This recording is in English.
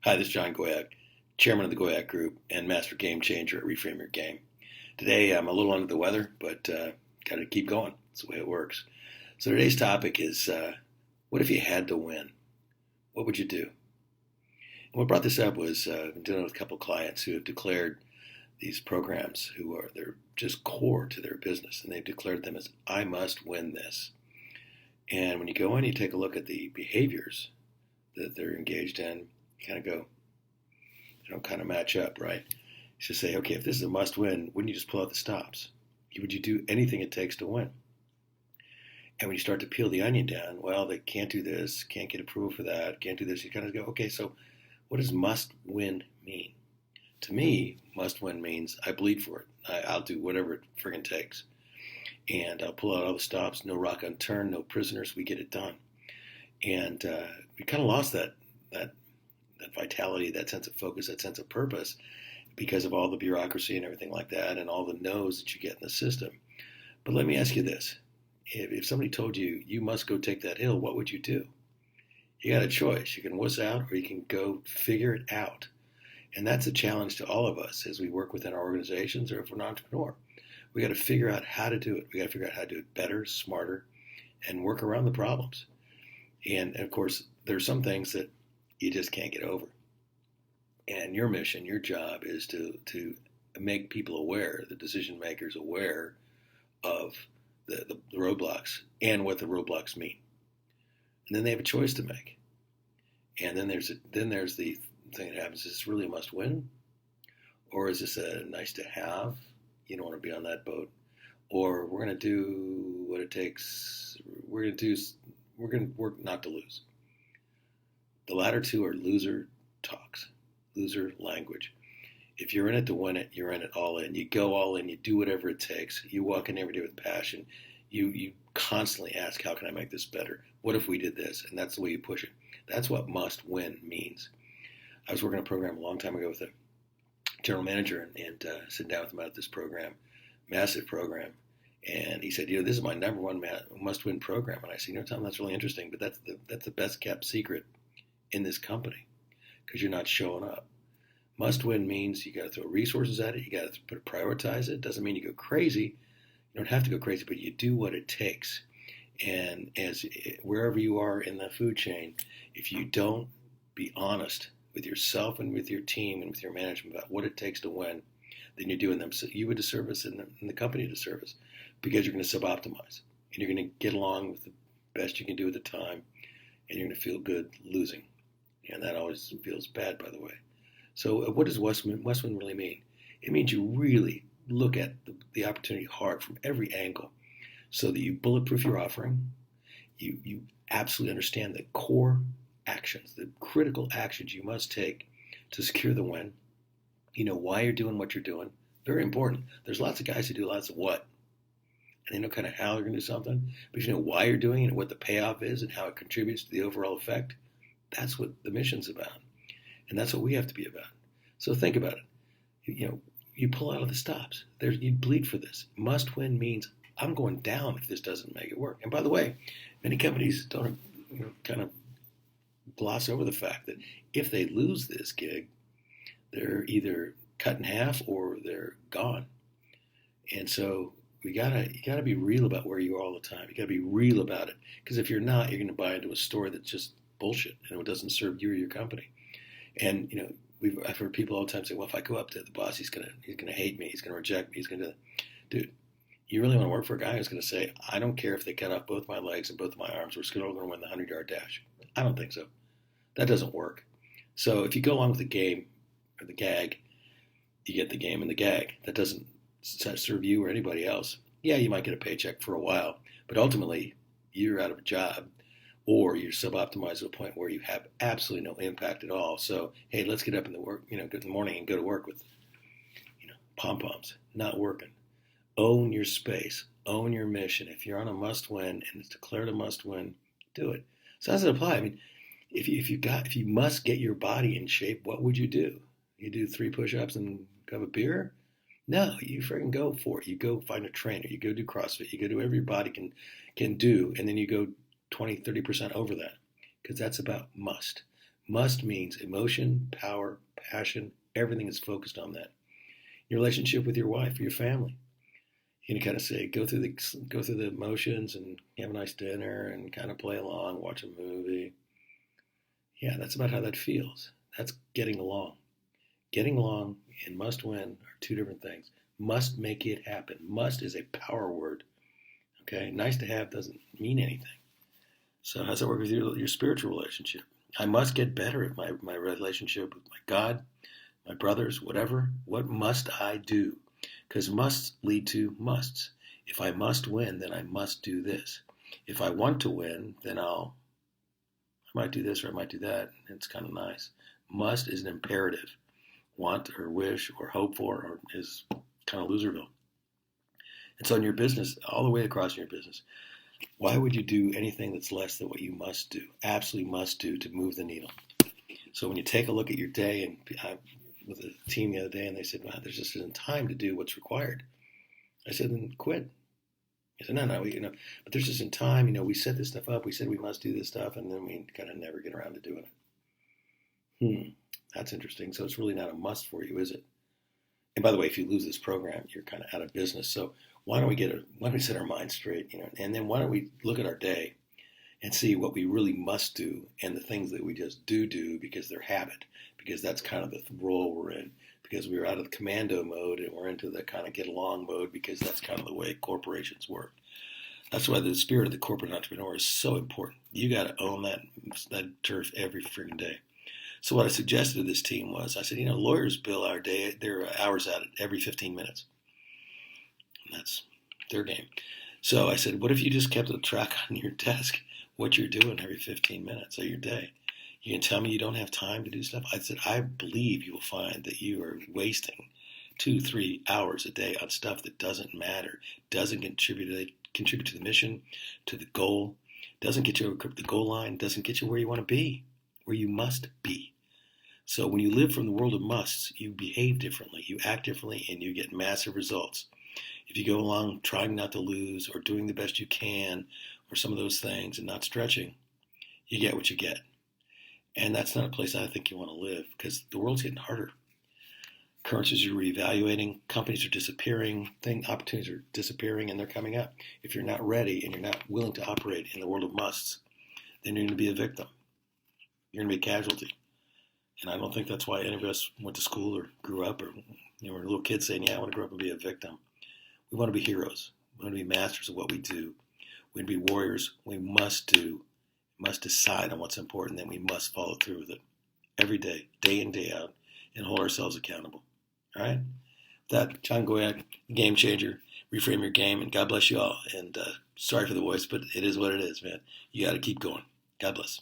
Hi, this is John Goyak, chairman of the Goyak Group and master game changer at Reframe Your Game. Today I'm a little under the weather, but got to keep going. That's the way it works. So today's topic is what if you had to win? What would you do? And what brought this up was I've been dealing with a couple clients who have declared these programs they're just core to their business, and they've declared them as I must win this. And when you go in, you take a look at the behaviors that they're engaged in, you kind of go, they don't kind of match up, right? You should say, okay, if this is a must win, wouldn't you just pull out the stops? Would you do anything it takes to win? And when you start to peel the onion down, well, they can't do this, can't get approval for that, can't do this. You kind of go, okay, so what does must win mean? To me, must win means I bleed for it. I'll do whatever it friggin' takes. And I'll pull out all the stops, no rock unturned, no prisoners, we get it done. And we kind of lost that vitality, that sense of focus, that sense of purpose because of all the bureaucracy and everything like that and all the no's that you get in the system. But let me ask you this. If somebody told you, you must go take that hill, what would you do? You got a choice. You can wuss out or you can go figure it out. And that's a challenge to all of us as we work within our organizations or if we're an entrepreneur. We got to figure out how to do it. We got to figure out how to do it better, smarter, and work around the problems. And of course, there are some things that you just can't get over. And your mission, your job is to make people aware, the decision makers aware of the roadblocks and what the roadblocks mean. And then they have a choice to make. And then there's the thing that happens, is this really a must win? Or is this a nice to have? You don't want to be on that boat. Or we're going to do what it takes. We're going to work not to lose. The latter two are loser talks, loser language. If you're in it to win it, you're in it all in. You go all in. You do whatever it takes. You walk in every day with passion. You constantly ask, how can I make this better? What if we did this? And that's the way you push it. That's what must win means. I was working on a program a long time ago with a general manager and sitting down with him about this program, massive program. And he said, this is my number one must-win program. And I said, Tom, that's really interesting, but that's the best-kept secret in this company because you're not showing up. Must-win means you got to throw resources at it. You got to prioritize it. Doesn't mean you go crazy. You don't have to go crazy, but you do what it takes. And wherever you are in the food chain, if you don't be honest with yourself and with your team and with your management about what it takes to win, then you're doing them you a disservice and the company a disservice because you're going to sub-optimize and you're going to get along with the best you can do at the time and you're going to feel good losing. And that always feels bad, by the way. So what does must win really mean? It means you really look at the opportunity hard from every angle so that you bulletproof your offering. You absolutely understand the core actions, the critical actions you must take to secure the win. You know why you're doing what you're doing. Very important. There's lots of guys who do lots of what. And they know kind of how they're going to do something. But you know why you're doing it and what the payoff is and how it contributes to the overall effect. That's what the mission's about. And that's what we have to be about. So think about it. You pull out of the stops. You bleed for this. Must win means I'm going down if this doesn't make it work. And by the way, many companies don't kind of gloss over the fact that if they lose this gig, they're either cut in half or they're gone. And so you gotta be real about where you are all the time. You gotta be real about it, because if you're not, you're gonna buy into a story that's just bullshit and it doesn't serve you or your company. And I've heard people all the time say, "Well, if I go up to the boss, he's gonna hate me. He's gonna reject me. He's gonna." Dude, you really want to work for a guy who's gonna say, "I don't care if they cut off both my legs and both of my arms. We're still gonna win the 100-yard dash." I don't think so. That doesn't work. So if you go along with the game or the gag, you get the game and the gag. That doesn't serve you or anybody else. Yeah, you might get a paycheck for a while, but ultimately you're out of a job or you're sub-optimized to a point where you have absolutely no impact at all. So, hey, let's get up in the morning and go to work with, pom-poms. Not working. Own your space. Own your mission. If you're on a must-win and it's declared a must-win, do it. So how does it apply? I mean, if you must get your body in shape, what would you do? You do 3 push-ups and have a beer? No, you freaking go for it. You go find a trainer. You go do CrossFit. You go do whatever your body can do, and then you go 20, 30% over that, because that's about must. Must means emotion, power, passion, everything is focused on that. Your relationship with your wife, your family. You can kind of say, go through the motions and have a nice dinner and kind of play along, watch a movie. Yeah, that's about how that feels. That's getting along. Getting along and must win are two different things. Must make it happen. Must is a power word. Okay, nice to have doesn't mean anything. So how's that work with your spiritual relationship? I must get better at my relationship with my God, my brothers, whatever. What must I do? Because musts lead to musts. If I must win, then I must do this. If I want to win, then I might do this or I might do that. It's kind of nice. Must is an imperative. Want or wish or hope for or is kind of loserville. And so in your business, all the way across your business, why would you do anything that's less than what you must do, absolutely must do to move the needle? So when you take a look at your day, and I was with a team the other day, and they said, "Wow, there's just isn't time to do what's required." I said, "Then quit." He said, "No, but there's just in time. We set this stuff up. We said we must do this stuff, and then we kind of never get around to doing it." That's interesting. So it's really not a must for you, is it? And by the way, if you lose this program, you're kind of out of business. So why don't we set our minds straight, and then why don't we look at our day and see what we really must do and the things that we just do because they're habit, because that's kind of the role we're in, because we're out of the commando mode and we're into the kind of get along mode because that's kind of the way corporations work. That's why the spirit of the corporate entrepreneur is so important. You got to own that turf every freaking day. So what I suggested to this team was, I said, lawyers bill their hours out every 15 minutes. And that's their game. So I said, what if you just kept a track on your desk what you're doing every 15 minutes of your day? You can tell me you don't have time to do stuff. I said, I believe you will find that you are wasting 2-3 hours a day on stuff that doesn't matter, doesn't contribute to the mission, to the goal, doesn't get you over the goal line, doesn't get you where you want to be, where you must be. So when you live from the world of musts, you behave differently, you act differently, and you get massive results. If you go along trying not to lose or doing the best you can or some of those things and not stretching, you get what you get. And that's not a place I think you want to live because the world's getting harder. Currencies are reevaluating, companies are disappearing, opportunities are disappearing, and they're coming up. If you're not ready and you're not willing to operate in the world of musts, then you're going to be a victim. You're going to be a casualty. And I don't think that's why any of us went to school or grew up or were little kids saying, yeah, I want to grow up and be a victim. We want to be heroes. We want to be masters of what we do. We want to be warriors. We must decide on what's important, then we must follow through with it every day in, day out, and hold ourselves accountable. All right? With that, John Goyak, Game Changer, reframe your game, and God bless you all. And sorry for the voice, but it is what it is, man. You got to keep going. God bless.